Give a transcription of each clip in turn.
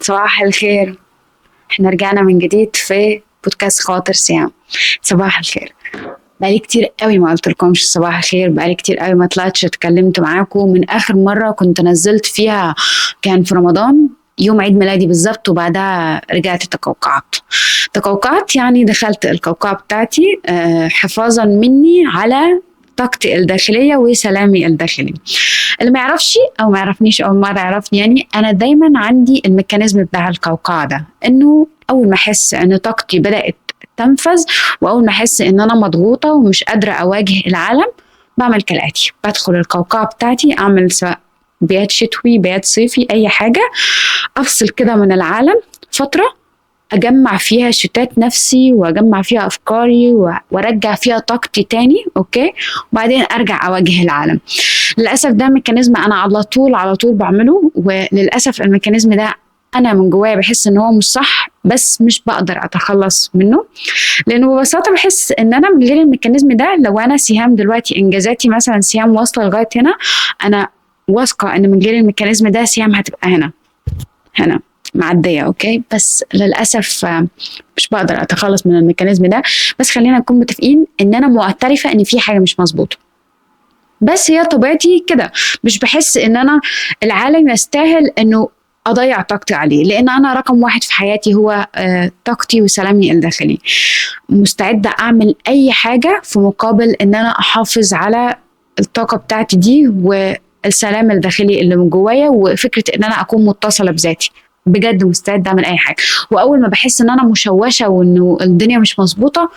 صباح الخير. احنا رجعنا من جديد في بودكاست خواطر سيام. صباح الخير. بقالي كتير قوي ما قلت لكمش صباح الخير، بقالي كتير قوي ما طلعتش اتكلمت معاكم. من اخر مرة كنت نزلت فيها كان في رمضان يوم عيد ميلادي بالظبط، وبعدها رجعت تقوقعت يعني دخلت القوقعة بتاعتي حفاظا مني على طاقتي الداخلية وسلامي الداخلي. اللي ما يعرفش او ما يعرفنيش اول مرة يعرفني، يعني انا دايما عندي الميكانيزم بتاع القوقعة ده، انه اول ما احس ان طاقتي بدأت تنفذ، واول ما احس ان انا مضغوطة ومش قادرة اواجه العالم، بعمل كالاتي: بدخل القوقعة بتاعتي، اعمل سواء بيات شتوي بيات صيفي اي حاجة، افصل كده من العالم فترة، اجمع فيها شتات نفسي واجمع فيها افكاري وارجع فيها طاقتي تاني. اوكي، وبعدين ارجع اواجه العالم. للاسف ده ميكانيزم انا على طول بعمله، وللاسف الميكانيزم ده انا من جوايا بحس ان هو مش صح، بس مش بقدر اتخلص منه، لانه ببساطه بحس ان انا من غير الميكانيزم ده، لو انا سهام دلوقتي انجازاتي مثلا سهام واصله لغايه هنا، انا واثقه ان من غير الميكانيزم ده سهام هتبقى هنا معدية. اوكي، بس للأسف مش بقدر اتخلص من الميكانيزم ده. بس خلينا نكون متفقين ان انا معترفة ان في حاجة مش مظبوطة، بس هي طبيعتي كده. مش بحس ان انا العالم يستاهل انه اضيع طاقتي عليه، لان انا رقم واحد في حياتي هو طاقتي وسلامي الداخلي. مستعدة اعمل اي حاجة في مقابل ان انا احافظ على الطاقة بتاعتي دي والسلام الداخلي اللي من جوايا، وفكرة ان انا اكون متصلة بذاتي. بجد مستعدة اعمل اي حاجة. واول ما بحس ان انا مشوشة وانه الدنيا مش مظبوطة،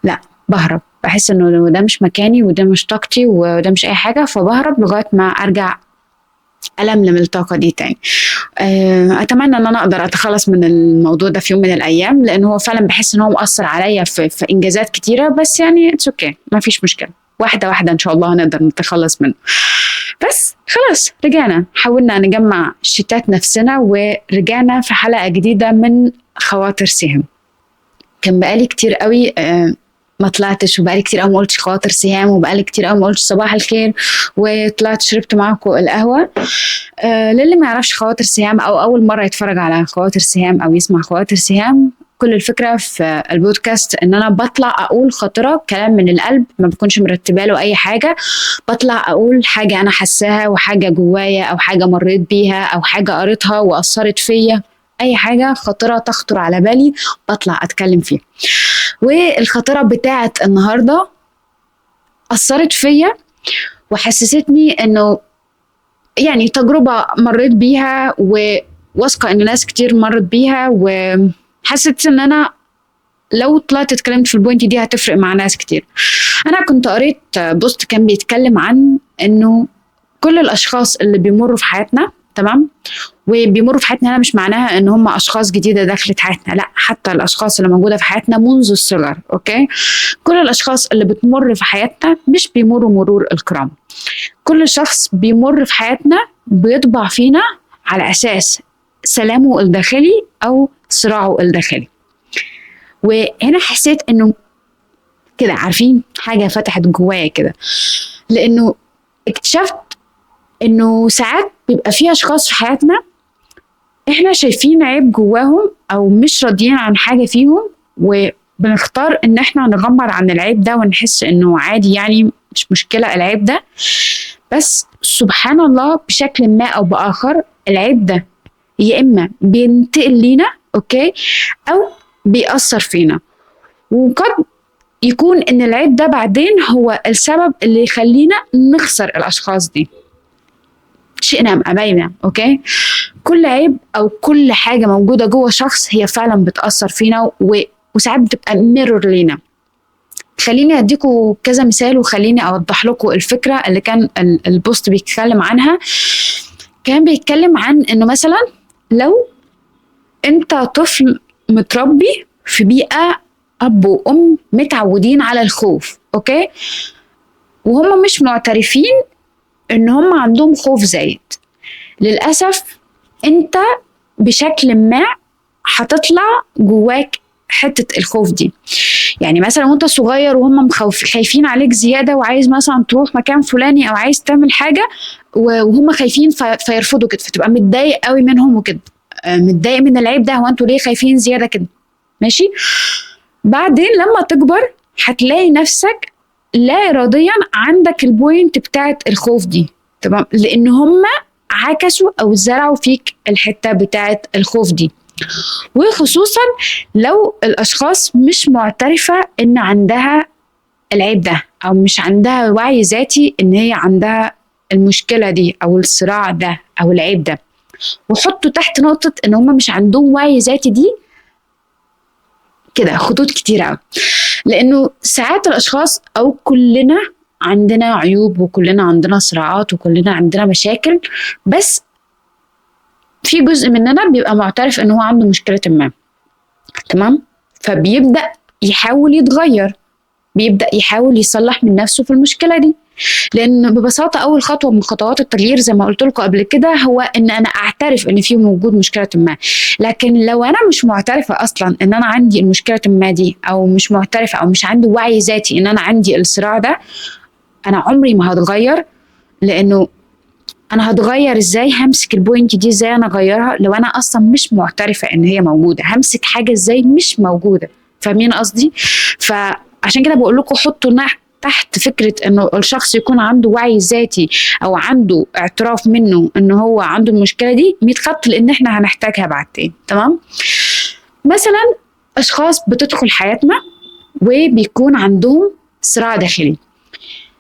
لا، بهرب. بحس انه ده مش مكاني وده مش طاقتي وده مش اي حاجة، فبهرب لغاية ما ارجع ألملم الطاقة دي تاني. أتمنى إن أنا أقدر أتخلص من الموضوع ده في يوم من الأيام، لأن هو فعلا بحس إن هو مؤثر عليا في إنجازات كتيرة. بس يعني اتس اوكي، ما فيش مشكلة، واحدة واحدة إن شاء الله هنقدر نتخلص منه. بس خلاص، رجعنا، حاولنا نجمع شتات نفسنا ورجعنا في حلقة جديدة من خواطر سهم. كان بقالي كتير قوي ما طلعتش، وبقالي كتير قوي ما قلتش خواطر سهام، وبقالي كتير قوي ما قلتش صباح الخير، وطلعت شربت معاكم القهوة. للي ما يعرفش خواطر سهام او اول مرة يتفرج على خواطر سهام او يسمع خواطر سهام، كل الفكرة في البودكاست ان انا بطلع اقول خاطرة، كلام من القلب، ما بكونش مرتبة له اي حاجة. بطلع اقول حاجة انا حساها وحاجة جوايا او حاجة مريت بيها او حاجة قريتها واثرت فيا. اي حاجة خاطرة تخطر على بالي بطلع اتكلم فيها. والخاطرة بتاعت النهاردة اثرت فيا وحسستني انه يعني تجربة مريت بيها، وواثقة ان ناس كتير مرت بيها، وحسيت ان انا لو طلعت اتكلمت في البوينت دي هتفرق مع ناس كتير. انا كنت قريت بوست كان بيتكلم عن انه كل الاشخاص اللي بيمروا في حياتنا، تمام، وبيمروا في حياتنا هنا مش معناها ان هم اشخاص جديده دخلت حياتنا، لا، حتى الاشخاص اللي موجوده في حياتنا منذ الصغر. اوكي، كل الاشخاص اللي بتمر في حياتنا مش بيمروا مرور الكرام. كل شخص بيمر في حياتنا بيطبع فينا على اساس سلامه الداخلي او صراعه الداخلي. وهنا حسيت انه كده، عارفين، حاجه فتحت جوايا كده، لانه اكتشفت انه ساعات بيبقى في اشخاص في حياتنا احنا شايفين عيب جواهم او مش راضيين عن حاجه فيهم، وبنختار ان احنا نغمض عن العيب ده ونحس انه عادي، يعني مش مشكله العيب ده. بس سبحان الله بشكل ما او باخر العيب ده يا اما بينتقل لينا، اوكي، او بيأثر فينا. وقد يكون ان العيب ده بعدين هو السبب اللي يخلينا نخسر الاشخاص دي، شئنا ام ابينا. اوكي، كل عيب او كل حاجه موجوده جوه شخص هي فعلا بتاثر فينا، وساعات بتبقى ميرور لينا. خليني اديكم كذا مثال وخليني اوضح لكم الفكره اللي كان البوست بيتكلم عنها. كان بيتكلم عن انه مثلا لو انت طفل متربي في بيئه اب وام متعودين على الخوف، اوكي، وهم مش معترفين ان هم عندهم خوف زايد، للأسف انت بشكل ما هتطلع جواك حتة الخوف دي. يعني مثلا وانت صغير وهم خايفين عليك زيادة، وعايز مثلا تروح مكان فلاني او عايز تعمل حاجة وهم خايفين فيرفضوا كده، فتبقى متضايق قوي منهم وكده. متضايق من العيب ده، هو انتوا ليه خايفين زياده كده؟ ماشي. بعدين لما تكبر هتلاقي نفسك لا اراديا عندك البوينت بتاعت الخوف دي، تمام، لان هم عكسوا او زرعوا فيك الحته بتاعت الخوف دي. وخصوصا لو الاشخاص مش معترفه ان عندها العيب ده، او مش عندها وعي ذاتي ان هي عندها المشكله دي او الصراع ده او العيب ده. وحطوا تحت نقطه ان هم مش عندهم وعي ذاتي دي كده خطوط كتيره قوي، لانه ساعات الاشخاص او كلنا عندنا عيوب وكلنا عندنا صراعات وكلنا عندنا مشاكل، بس في جزء مننا بيبقى معترف ان هو عنده مشكله ما، تمام، فبيبدا يحاول يتغير، بيبدأ يحاول يصلح من نفسه في المشكلة دي. لأن ببساطة أول خطوة من خطوات التغيير زي ما قلت لكم قبل كده هو إن أنا أعترف إن في موجود مشكلة ما. لكن لو أنا مش معترفة أصلا إن أنا عندي المشكلة ما دي، أو مش معترفة أو مش عندي وعي ذاتي إن أنا عندي الصراع ده، أنا عمري ما هتغير. لأنه أنا هتغير إزاي؟ همسك البوينت دي إزاي أنا أغيرها لو أنا أصلا مش معترفة إن هي موجودة؟ همسك حاجة إزاي مش موجودة؟ فاهمين قصدي؟ فعشان كده بقول لكم حطوا تحت فكرة انه الشخص يكون عنده وعي ذاتي او عنده اعتراف منه انه هو عنده المشكلة دي 100 خط، لان احنا هنحتاجها بعدين، تمام؟ مثلا اشخاص بتدخل حياتنا وبيكون عندهم صراع داخلي،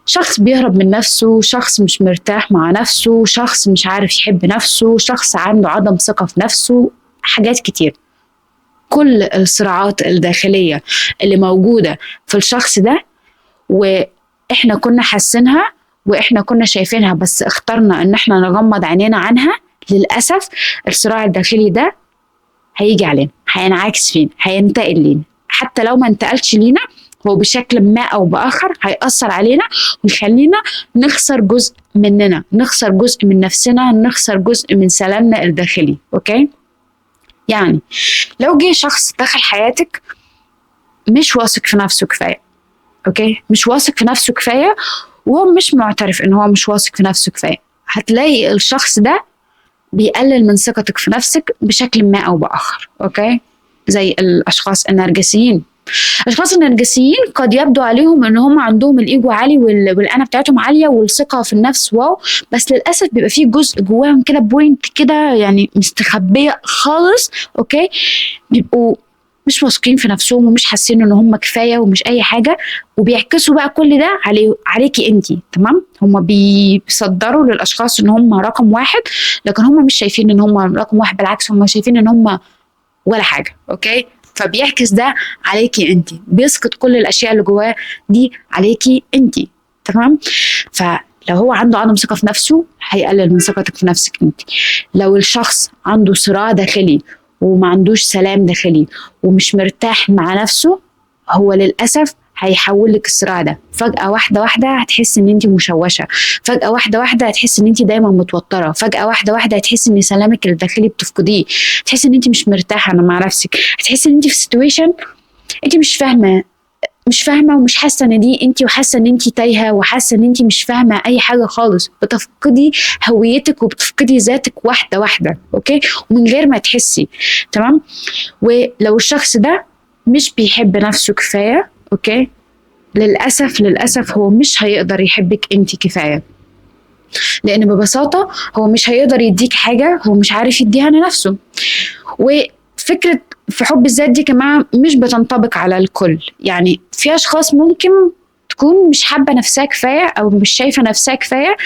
شخص بيهرب من نفسه، شخص مش مرتاح مع نفسه، شخص مش عارف يحب نفسه، شخص عنده عدم ثقة في نفسه، حاجات كتير. كل الصراعات الداخلية اللي موجودة في الشخص ده واحنا كنا حاسينها واحنا كنا شايفينها بس اخترنا ان احنا نغمض عينينا عنها، للأسف الصراع الداخلي ده هيجي علينا، هينعكس فينا، هينتقل لينا. حتى لو ما انتقلش لينا هو بشكل ما او باخر هيأثر علينا ويخلينا نخسر جزء مننا، نخسر جزء من نفسنا، نخسر جزء من سلامنا الداخلي. اوكي؟ يعني لو جه شخص دخل حياتك مش واثق في نفسه كفايه، اوكي، مش واثق في نفسه كفايه وهو مش معترف ان هو مش واثق في نفسه كفايه، هتلاقي الشخص ده بيقلل من ثقتك في نفسك بشكل ما او باخر. اوكي؟ زي الاشخاص النرجسيين. الاشخاص النرجسيين قد يبدو عليهم ان هم عندهم الايجو عالي والانا بتاعتهم عاليه والثقه في النفس واو، بس للاسف بيبقى فيه جزء جواهم كده بوينت كده يعني مستخبيه خالص. اوكي؟ بيبقوا مش واثقين في نفسهم ومش حاسين ان هم كفايه ومش اي حاجه، وبيعكسوا بقى كل ده عليكي انتي، تمام؟ هم بيصدروا للاشخاص ان هم رقم واحد، لكن هم مش شايفين ان هم رقم واحد، بالعكس هم شايفين ان هم ولا حاجه. اوكي؟ فبيعكس ده عليكي انتي، بيسقط كل الاشياء اللي جواه دي عليكي انتي، تمام؟ فلو هو عنده عدم ثقه في نفسه هيقلل من ثقتك في نفسك انتي. لو الشخص عنده صراع داخلي وما عندوش سلام داخلي ومش مرتاح مع نفسه، هو للأسف هيحول لك الصراع ده فجأة واحدة واحدة، هتحس ان انت مشوشة، فجأة واحدة واحدة هتحس ان انت دايما متوترة، فجأة واحدة واحدة هتحس ان سلامك الداخلي بتفقديه، هتحس ان انت مش مرتاحة مع نفسك، هتحس ان انت في سيتويشن انت مش فاهمه ومش حاسه ان دي انت، وحاسه ان انت تايهه وحاسه ان انت مش فاهمه اي حاجه خالص، بتفقدي هويتك وبتفقدي ذاتك واحده واحده. اوكي؟ ومن غير ما تحسي، تمام؟ ولو الشخص ده مش بيحب نفسه كفايه، اوكي، للاسف هو مش هيقدر يحبك انت كفايه، لان ببساطه هو مش هيقدر يديك حاجه هو مش عارف يديها لنفسه. وفكره في حب الذات دي كمان مش بتنطبق على الكل، يعني في اشخاص ممكن تكون مش حابه نفسها كفايه او مش شايفه نفسها كفايه،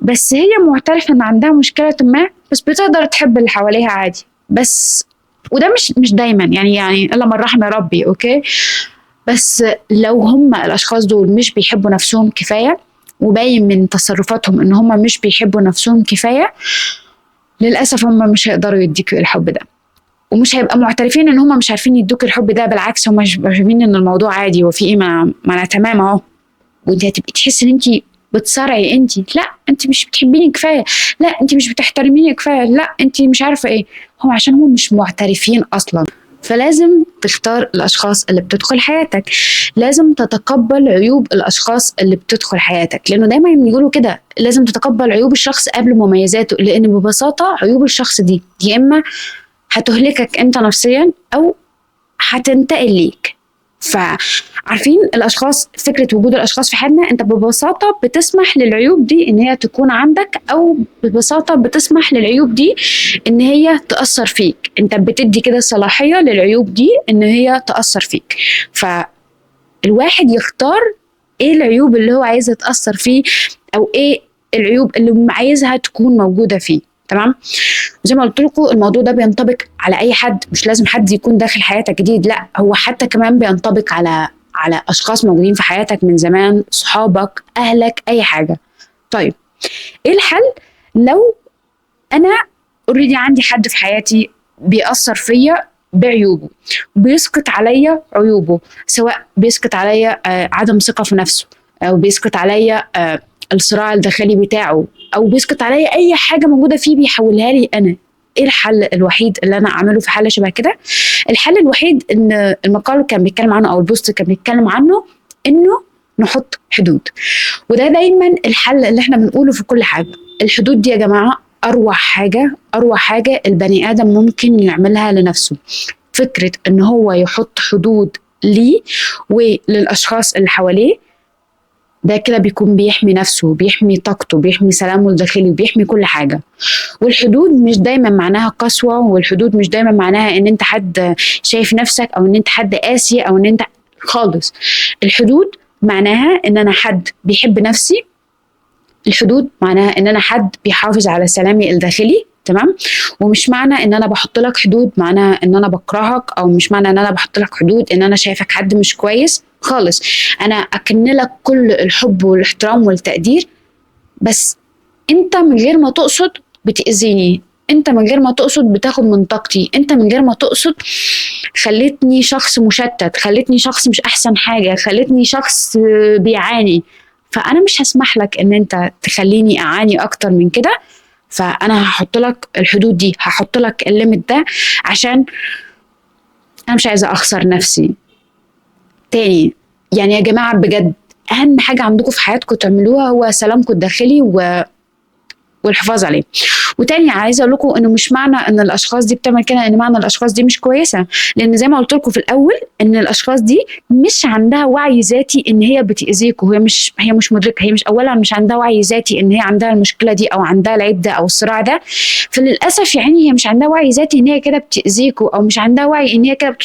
بس هي معترفه ان عندها مشكله ما، بس بتقدر تحب اللي حواليها عادي. بس وده مش دايما، يعني الا من رحم ربي. اوكي؟ بس لو هم الاشخاص دول مش بيحبوا نفسهم كفايه وباين من تصرفاتهم ان هم مش بيحبوا نفسهم كفايه، للاسف هم مش هيقدروا يديكوا الحب ده، ومش هيبقى معترفين ان هم مش عارفين يدوك الحب ده، بالعكس هم شايفين ان الموضوع عادي وفي ايه، ما انا تمام اهو. وانت هتبقي تحسي ان انت بتصارعي، انت لا انت مش بتحبيني كفايه، لا انت مش بتحترميني كفايه، لا انت مش عارفه ايه، هم عشان هم مش معترفين اصلا. فلازم تختار الاشخاص اللي بتدخل حياتك، لازم تتقبل عيوب الاشخاص اللي بتدخل حياتك، لانه دايما يقولوا كده لازم تتقبل عيوب الشخص قبل مميزاته، لان ببساطه عيوب الشخص دي يا اما هتهلكك انت نفسيا او هتنتقل ليك. فعارفين الاشخاص، فكره وجود الاشخاص في حياتنا، انت ببساطه بتسمح للعيوب دي ان هي تكون عندك، او ببساطه بتسمح للعيوب دي ان هي تاثر فيك. انت بتدي كده صلاحيه للعيوب دي ان هي تاثر فيك. فالواحد يختار ايه العيوب اللي هو عايزها تاثر فيه، او ايه العيوب اللي عايزها تكون موجوده فيه. تمام. زي ما قلت لكم الموضوع ده بينطبق على اي حد، مش لازم حد يكون داخل حياتك جديد، لا هو حتى كمان بينطبق على اشخاص موجودين في حياتك من زمان، صحابك، اهلك، اي حاجه. طيب ايه الحل لو انا اوريدي عندي حد في حياتي بيأثر فيا بعيوبه، بيسقط عليا عيوبه، سواء بيسقط عليا عدم ثقة في نفسه، او بيسقط عليا الصراع الداخلي بتاعه، او بيسقط عليا اي حاجة موجودة فيه بيحولها لي انا. ايه الحل الوحيد اللي انا اعمله في حالة شبه كده؟ الحل الوحيد ان المقال كان بيتكلم عنه، او البوست كان بيتكلم عنه، انه نحط حدود. وده دايما الحل اللي احنا بنقوله في كل حاجة. الحدود دي يا جماعة أروع حاجة، أروع حاجة البني آدم ممكن يعملها لنفسه. فكرة إن هو يحط حدود ليه وللأشخاص اللي حواليه، ده كده بيكون بيحمي نفسه، بيحمي طاقته، بيحمي سلامه الداخلي، بيحمي كل حاجة. والحدود مش دايما معناها قسوة، والحدود مش دايما معناها إن أنت حد شايف نفسك، أو إن أنت حد قاسي، أو إن أنت خالص. الحدود معناها إن أنا حد بيحب نفسي. الحدود معناها ان انا حد بيحافظ على سلامي الداخلي. تمام. ومش معنى ان انا بحط لك حدود معناها ان انا بكرهك، او مش معنى ان انا بحط لك حدود ان انا شايفك حد مش كويس خالص. انا اكن لك كل الحب والاحترام والتقدير، بس انت من غير ما تقصد بتأذيني، انت من غير ما تقصد بتاخد من طاقتي، انت من غير ما تقصد خلتني شخص مشتت، خلتني شخص مش احسن حاجة، خلتني شخص بيعاني. فانا مش هسمح لك ان انت تخليني اعاني اكتر من كده. فانا هحط لك الحدود دي، هحط لك الليميت ده، عشان انا مش عايزه اخسر نفسي تاني. يعني يا جماعه بجد اهم حاجه عندكم في حياتكم تعملوها هو سلامكم الداخلي والحفاظ عليه. وتاني عايزه اقول لكم انه مش معنى ان الاشخاص دي بتعمل كده ان معنى الاشخاص دي مش كويسه، لان زي ما قلت لكم في الاول ان الاشخاص دي مش عندها وعي ذاتي ان هي بتاذيكوا. هي مش مدركه، هي مش اولا مش عندها وعي ذاتي ان هي عندها المشكله دي او عندها العيب ده او الصراع ده. فللاسف يعني هي مش عندها وعي ذاتي ان هي كده بتاذيكوا، او مش عندها وعي ان هي كده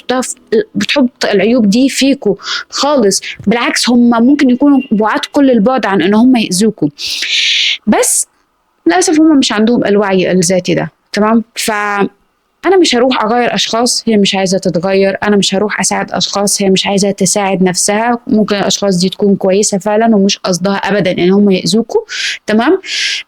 بتحط العيوب دي فيكوا خالص. بالعكس هم ممكن يكونوا بعاد كل البعد عن ان هم ياذوكوا، بس للأسف هم مش عندهم الوعي الذاتي ده. تمام. فأنا مش هروح أغير أشخاص هي مش عايزة تتغير، أنا مش هروح أساعد أشخاص هي مش عايزة تساعد نفسها. ممكن الأشخاص دي تكون كويسة فعلا ومش قصدها أبدا إن هم يأذوكوا. تمام.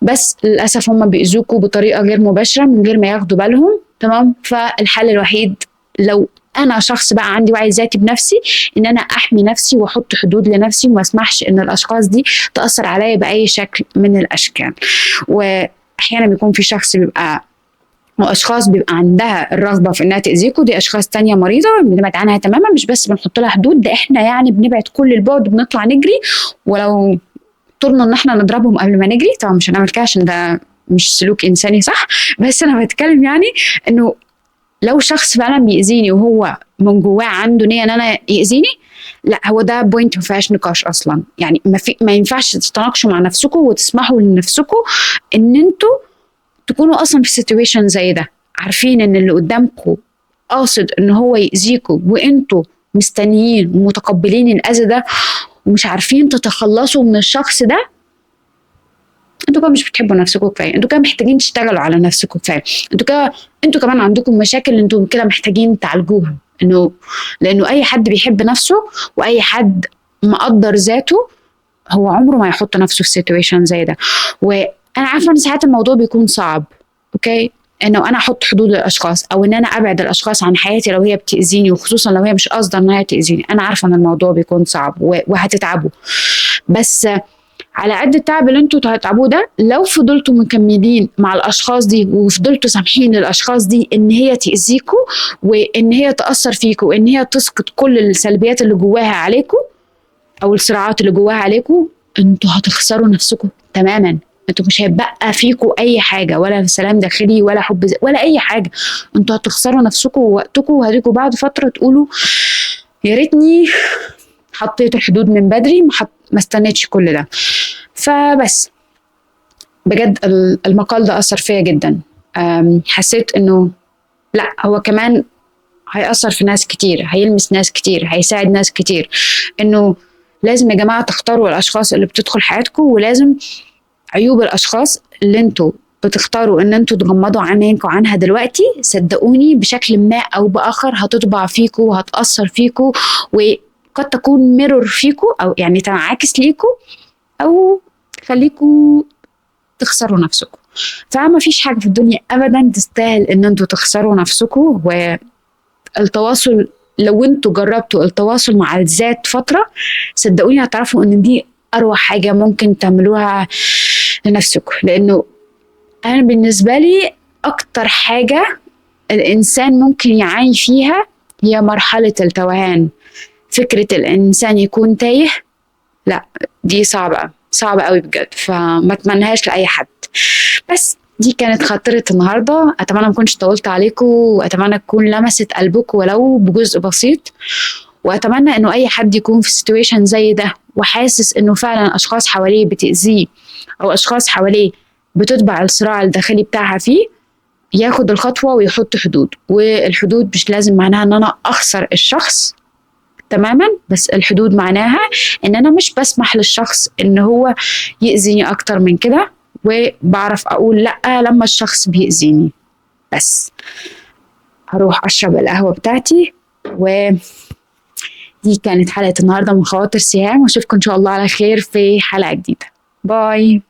بس للأسف هم بيأذوكوا بطريقة غير مباشرة من غير ما ياخدوا بالهم. تمام. فالحل الوحيد لو انا شخص بقى عندي وعي ذاتي بنفسي ان انا احمي نفسي واحط حدود لنفسي وما اسمحش ان الاشخاص دي تاثر عليا باي شكل من الاشكال. واحيانا بيكون في شخص بيبقى واشخاص بيبقى عندها الرغبه في انها تاذيكوا، دي اشخاص تانية مريضه بنبعد عنها تماما. مش بس بنحط لها حدود، ده احنا يعني بنبعد كل البعد وبنطلع نجري، ولو طولنا ان احنا نضربهم قبل ما نجري. طبعا مش هنعمل كده عشان ده مش سلوك انساني صح، بس انا بتكلم يعني انه لو شخص فعلا بيأذيني وهو من جواه عنده نية ان انا يأذيني، لا هو ده بوينت ما فيهاش نقاش اصلا. يعني ما ينفعش تتناقشوا مع نفسكم وتسمحوا لنفسكم ان انتوا تكونوا اصلا في سيتويشن زي ده، عارفين ان اللي قدامكم قاصد ان هو يأذيكم، وانتوا مستنيين ومتقبلين الاذى ده ومش عارفين تتخلصوا من الشخص ده. انتوا كمان مش بتحبوا نفسكم كفايه، انتوا كمان محتاجين تشتغلوا على نفسكم كفايه، انتوا كمان عندكم مشاكل انتوا كده محتاجين تعالجوها. لانه اي حد بيحب نفسه واي حد مقدر ذاته هو عمره ما يحط نفسه في سيتويشن زي ده. وانا عارفه ان ساعات الموضوع بيكون صعب، اوكي، انه انا احط حدود للاشخاص او ان انا ابعد الاشخاص عن حياتي لو هي بتاذيني، وخصوصا لو هي مش قاصده ان هي تاذيني. انا عارفه ان الموضوع بيكون صعب وهتتعبوا، بس على قد التعب اللي انتوا هتتعبوه ده لو فضلتوا مكملين مع الاشخاص دي وفضلتوا سامحين للاشخاص دي ان هي تاذيكوا وان هي تاثر فيكوا وان هي تسقط كل السلبيات اللي جواها عليكوا او الصراعات اللي جواها عليكوا، انتوا هتخسروا نفسكم تماما انتوا مش هيبقى فيكوا اي حاجه، ولا سلام داخلي ولا حب ولا اي حاجه. انتوا هتخسروا نفسكم ووقتكم، وهتيجوا بعد فتره تقولوا يا ريتني حطيت الحدود من بدري، ما استنيتش كل ده. فبس بجد المقال ده اثر فيا جدا. حسيت انه لا، هو كمان هيأثر في ناس كتير، هيلمس ناس كتير، هيساعد ناس كتير. انه لازم يا جماعة تختاروا الاشخاص اللي بتدخل حياتكم، ولازم عيوب الاشخاص اللي انتوا بتختاروا ان انتوا تغمضوا عينيكم عنها دلوقتي، صدقوني بشكل ما او باخر هتطبع فيكم وهتأثر فيكم، وقد تكون ميرور فيكم، او يعني تنعكس ليكم، او تخليكم تخسروا نفسكم. فما فيش حاجة في الدنيا ابدا تستاهل ان انتوا تخسروا نفسكم. والتواصل، لو انتوا جربتوا التواصل مع الذات فترة، صدقوني هتعرفوا ان دي اروع حاجة ممكن تعملوها لنفسكم. لانه انا بالنسبة لي اكتر حاجة الانسان ممكن يعاني فيها هي مرحلة التوهان. فكرة الانسان يكون تايه، لا دي صعبة، صعبة قوي بجد، فما اتمنهاش لأي حد. بس دي كانت خاطرة النهاردة، أتمنى ما كنتش طولت عليكم، وأتمنى تكون لمست قلبكم ولو بجزء بسيط. وأتمنى إنه أي حد يكون في سيتويشن زي ده وحاسس إنه فعلا أشخاص حواليه بتأذيه، أو أشخاص حواليه بتتبع الصراع الداخلي بتاعها فيه، ياخد الخطوة ويحط حدود. والحدود مش لازم معناها إن أنا أخسر الشخص تماما، بس الحدود معناها ان انا مش بسمح للشخص ان هو يأذيني اكتر من كده، وبعرف اقول لا لما الشخص بيأذيني. بس هروح اشرب القهوة بتاعتي. ودي كانت حلقة النهاردة من خواطر سهام، واشوفكم ان شاء الله على خير في حلقة جديدة. باي.